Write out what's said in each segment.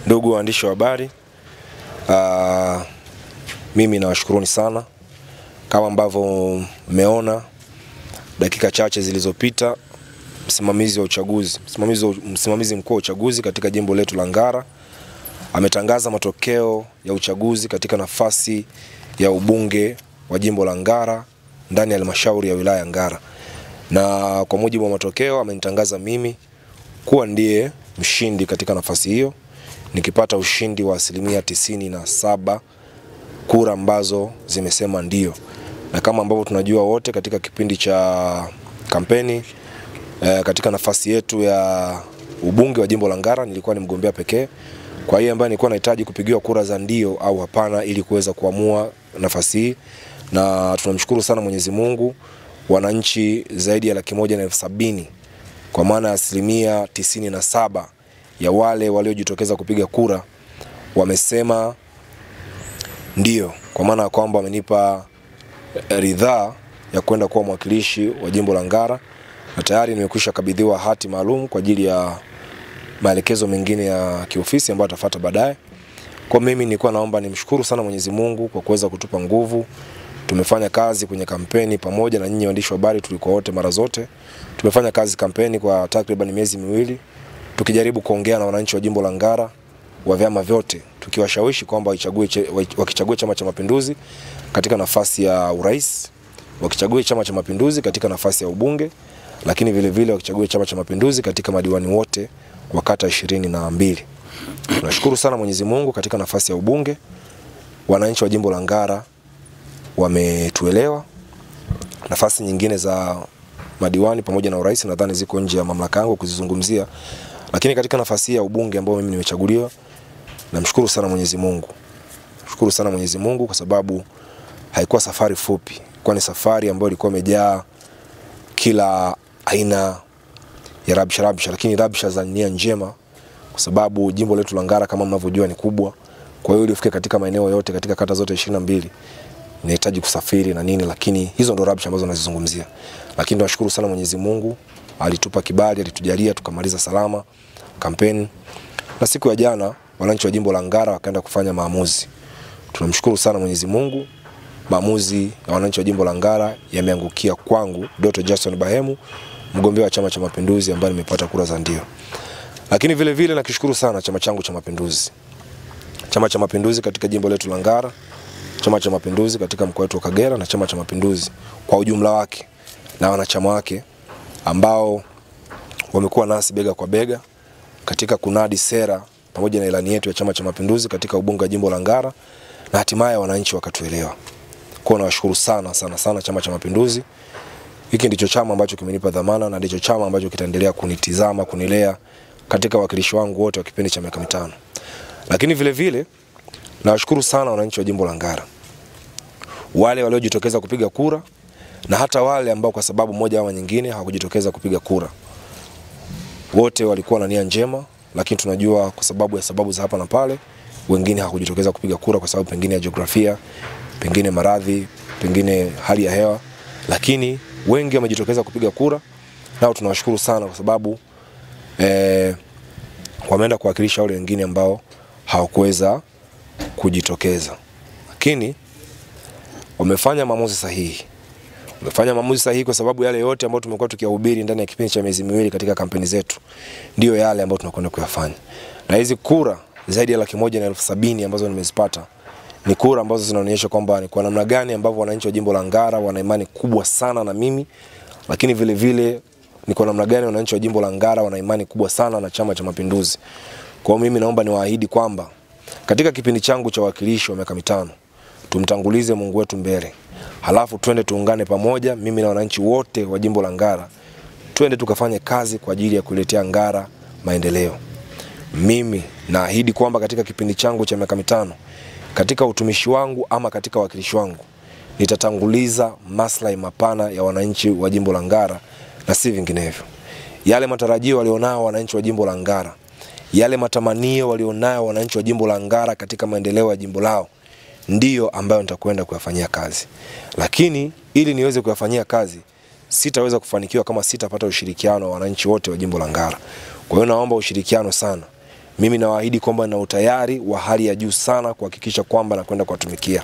Ndugu waandishi wa habari, mimi nawashukuruni sana. Kama ambavyo mmeona dakika chache zilizopita, msimamizi mkuu wa uchaguzi katika jimbo letu la Ngara ametangaza matokeo ya uchaguzi katika nafasi ya ubunge wa jimbo la Ngara ndani ya halmashauri ya wilaya ya Ngara. Na kwa mujibu wa matokeo amenitangaza mimi kuwa ndiye mshindi katika nafasi hiyo, nikipata ushindi wa 97% kura ambazo zimesema ndio. Na kama ambavyo tunajua wote, katika kipindi cha kampeni katika nafasi yetu ya ubunge wa jimbo la Ngara nilikuwa ni mgombea pekee. Kwa hiyo ambaye nilikuwa nahitaji kupigiwa kura za ndio au hapana ili kuweza kuamua nafasi hii. Na tunamshukuru sana Mwenyezi Mungu, wananchi zaidi ya 170,000 kwa maana 97% ya wale waliojitokeza kupiga kura wamesema ndio, kwa maana kwamba wamenipa ridhaa ya kwenda kuwa mwakilishi wa jimbo la Ngara, na tayari nimekwisha kabidhiwa hati maalum kwa ajili ya maelekezo mengine ya kiofisi ambayo atafuata baadaye. Kwa mimi nilikuwa naomba nimshukuru sana Mwenyezi Mungu kwa kuweza kutupa nguvu. Tumefanya kazi kwenye kampeni pamoja na nyinyi waandishi wa habari, tulikuwa wote mara zote. Tumefanya kazi kampeni kwa takriban miezi miwili, tukijaribu kuongea na wananchi wa jimbo la Ngara wa vyama vyote, tukiwashawishi kwamba wakichague Chama cha Mapinduzi katika nafasi ya urais, wakichague Chama cha Mapinduzi katika nafasi ya ubunge, lakini vile vile wakichague Chama cha Mapinduzi katika madiwani wote wa kata 22. Tunashukuru sana Mwenyezi Mungu, katika nafasi ya ubunge wananchi wa jimbo la Ngara wametuelewa. Nafasi nyingine za madiwani pamoja na urais nadhani ziko nje ya mamlaka yangu kuzizungumzia, lakini katika nafasi ya ubunge ambayo mimi nimechaguliwa, namshukuru sana Mwenyezi Mungu. Nashukuru sana Mwenyezi Mungu kwa sababu haikuwa safari fupi, ilikuwa ni safari ambayo ilikuwa imejaa kila aina ya rabsha, lakini rabsha za nia njema, kwa sababu jimbo letu la Ngara kama mnavyojua ni kubwa. Kwa hiyo ilifika katika maeneo yote, katika kata zote 22 inahitaji kusafiri na nini, lakini hizo ndo rabsha ambazo nazizungumzia. Lakini tunashukuru sana Mwenyezi Mungu, alitupa kibali, alitujalia tukamaliza salama kampeni. Na siku ya jana wananchi wa jimbo la Ngara wakaenda kufanya maamuzi. Tunamshukuru sana Mwenyezi Mungu, maamuzi ya wananchi wa jimbo la Ngara yameangukia kwangu, Dr. Jackson Bahemu, mgombea wa Chama cha Mapinduzi ambaye nimepata kura za ndio. Lakini vile vile nakishukuru sana chama changu cha Mapinduzi. Chama cha Mapinduzi katika jimbo letu la Ngara, Chama cha Mapinduzi katika mkoa wetu wa Kagera, na Chama cha Mapinduzi kwa ujumla wake na wanachama wake ambao wamekuwa nasi bega kwa bega katika kunadi sera pamoja na ilani yetu ya Chama cha Mapinduzi katika ubunge wa jimbo la Ngara, na hatimaye wananchi wakatuelewa. Kwa nawashukuru sana Chama cha Mapinduzi. Hiki ndicho chama ambacho kimenipa dhamana, na ndicho chama ambacho kitaendelea kunitizama, kunilea katika wakilishi wangu wote wa kipindi cha miaka 5. Lakini vile vile nawashukuru sana wananchi wa jimbo la Ngara, wale waliojitokeza kupiga kura na hata wale ambao kwa sababu moja au nyingine hawakujitokeza kupiga kura. Wote walikuwa na nia njema, lakini tunajua kwa sababu za hapa na pale wengine hawakujitokeza kupiga kura kwa sababu pengine ya jiografia, pengine maradhi, pengine hali ya hewa, lakini wengi wamejitokeza kupiga kura. Nao tunawashukuru sana kwa sababu wameenda kuwakilisha wale wengine ambao hawakuweza kujitokeza, lakini wamefanya maamuzi sahihi. Wamefanya maamuzi sahihi kwa sababu yale yote ambayo tumekuwa tukiyahubiri ndani ya kipindi cha miezi miwili katika kampeni zetu ndio yale ambayo tunakwenda kuyafanya. Na hizi kura zaidi ya 170,000 ambazo nimezipata ni kura ambazo zinaonyesha kwamba ni kwa namna gani ambavyo wananchi wa jimbo la Ngara wana imani kubwa sana na mimi, lakini vile vile ni kwa namna gani wananchi wa jimbo la Ngara wana imani kubwa sana na Chama cha Mapinduzi. Kwa mimi naomba niwaahidi kwamba katika kipindi changu cha wakilishi wa miaka 5 tumtangulize Mungu wetu mbele. Halafu twende tuungane pamoja, mimi na wananchi wote wa jimbo la Ngara, twende tukafanye kazi kwa ajili ya kuletea Ngara maendeleo. Mimi naahidi kwamba katika kipindi changu cha miaka 5, katika utumishi wangu ama katika wakilishi wangu, nitatanguliza maslahi mapana ya wananchi wa jimbo la Ngara na si vinginevyo. Yale matarajio walionao wananchi wa jimbo la Ngara, yale matamanio walionao wananchi wa jimbo la Ngara katika maendeleo ya jimbo lao, ndiyo ambayo nitakwenda kuyafanyia kazi. Lakini ili niweze kuyafanyia kazi, sitaweza kufanikiwa kama sitapata ushirikiano wa wananchi wote wa jimbo la Ngara. Kwa hiyo naomba ushirikiano sana. mimi nawaahidi kwamba na utayari wa hali ya juu sana kuhakikisha kwamba nakwenda kuwatumikia.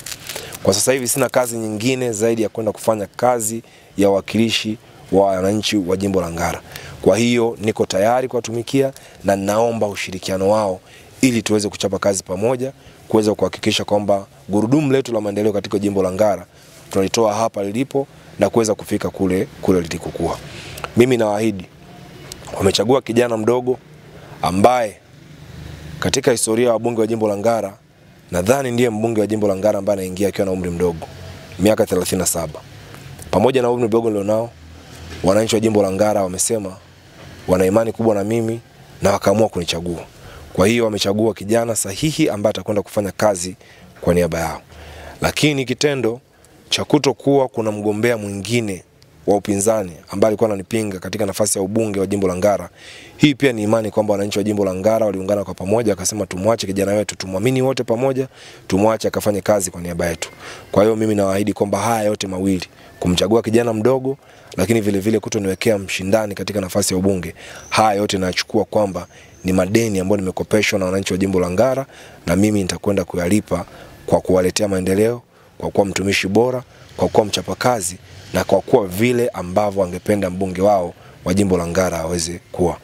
Kwa sasa hivi sina kazi nyingine zaidi ya kwenda kufanya kazi ya wakilishi wa wananchi wa jimbo la Ngara. Kwa hiyo niko tayari kuwatumikia na naomba ushirikiano wao ili tuweze kuchapa kazi pamoja, kuweza kuhakikisha kwamba gurudumu letu la maendeleo katika jimbo la Ngara tunalitoa hapa lilipo na kuweza kufika kule lilikokuwa. Mimi nawaahidi, wamechagua kijana mdogo ambaye katika historia ya wabunge wa jimbo la Ngara nadhani ndiye mbunge wa jimbo la Ngara ambaye anaingia akiwa na umri mdogo, miaka 37. Pamoja na umri mdogo nilionao, wananchi wa jimbo la Ngara wamesema wana imani kubwa na mimi na wakaamua kunichagua. Kwa hiyo wamechagua kijana sahihi ambaye atakwenda kufanya kazi kwa niaba yao. Lakini kitendo cha kutokuwa kuna mgombea mwingine wa upinzani ambaye alikuwa ananipinga katika nafasi ya ubunge wa jimbo la Ngara, hii pia ni imani kwamba wananchi wa jimbo la Ngara waliungana kwa pamoja wakasema tumwache kijana wetu, tumwamini wote pamoja, tumwache akafanye kazi kwa niaba yetu. Kwa hiyo mimi nawaahidi kwamba haya yote mawili, kumchagua kijana mdogo lakini vile vile kutoniwekea mshindani katika nafasi ya ubunge, haya yote naachukua kwamba ni madeni ambayo nimekopeshwa na wananchi wa jimbo la Ngara, na mimi nitakwenda kuyalipa kwa kuwaletea maendeleo, kwa kuwa mtumishi bora, kwa kuwa mchapakazi na kwa kuwa vile ambavyo angependa mbunge wao wa jimbo la Ngara aweze kuwa.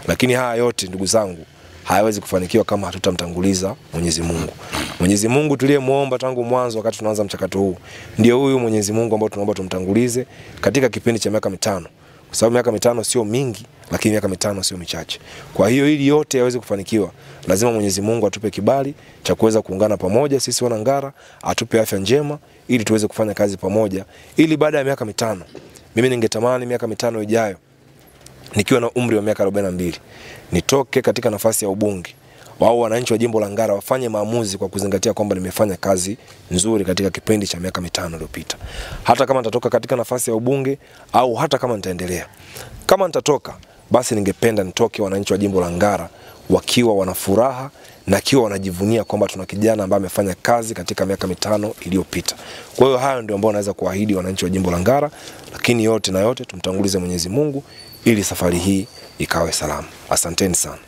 Lakini haya yote ndugu zangu hayawezi kufanikiwa kama hatutamtanguliza Mwenyezi Mungu. Mwenyezi Mungu tuliyemuomba tangu mwanzo wakati tunaanza mchakato huu, ndio huyu Mwenyezi Mungu ambao tunaomba tumtangulize katika kipindi cha miaka 5. Kwa sababu miaka 5 sio mingi, lakini miaka 5 sio michache. Kwa hiyo ili yote yaweze kufanikiwa, lazima Mwenyezi Mungu atupe kibali cha kuweza kuungana pamoja sisi wana Ngara, atupe afya njema ili tuweze kufanya kazi pamoja, ili baada ya miaka 5, mimi ningetamani miaka 5 ijayo nikiwa na umri wa miaka 42 nitoke katika nafasi ya ubunge, wao wananchi wa jimbo la Ngara wafanye maamuzi kwa kuzingatia kwamba nimefanya kazi nzuri katika kipindi cha miaka 5 iliyopita. Hata kama nitatoka katika nafasi ya ubunge au hata kama nitaendelea, kama nitatoka, basi ningependa nitoke wananchi wa jimbo la Ngara wakiwa wana furaha na kiwa wanajivunia kwamba tuna kijana ambaye amefanya kazi katika miaka 5 iliyopita. Kwa hiyo hayo ndio ambao naweza kuahidi wananchi wa jimbo la Ngara, lakini yote na yote tumtangulize Mwenyezi Mungu ili safari hii ikawe salama. Asanteni sana.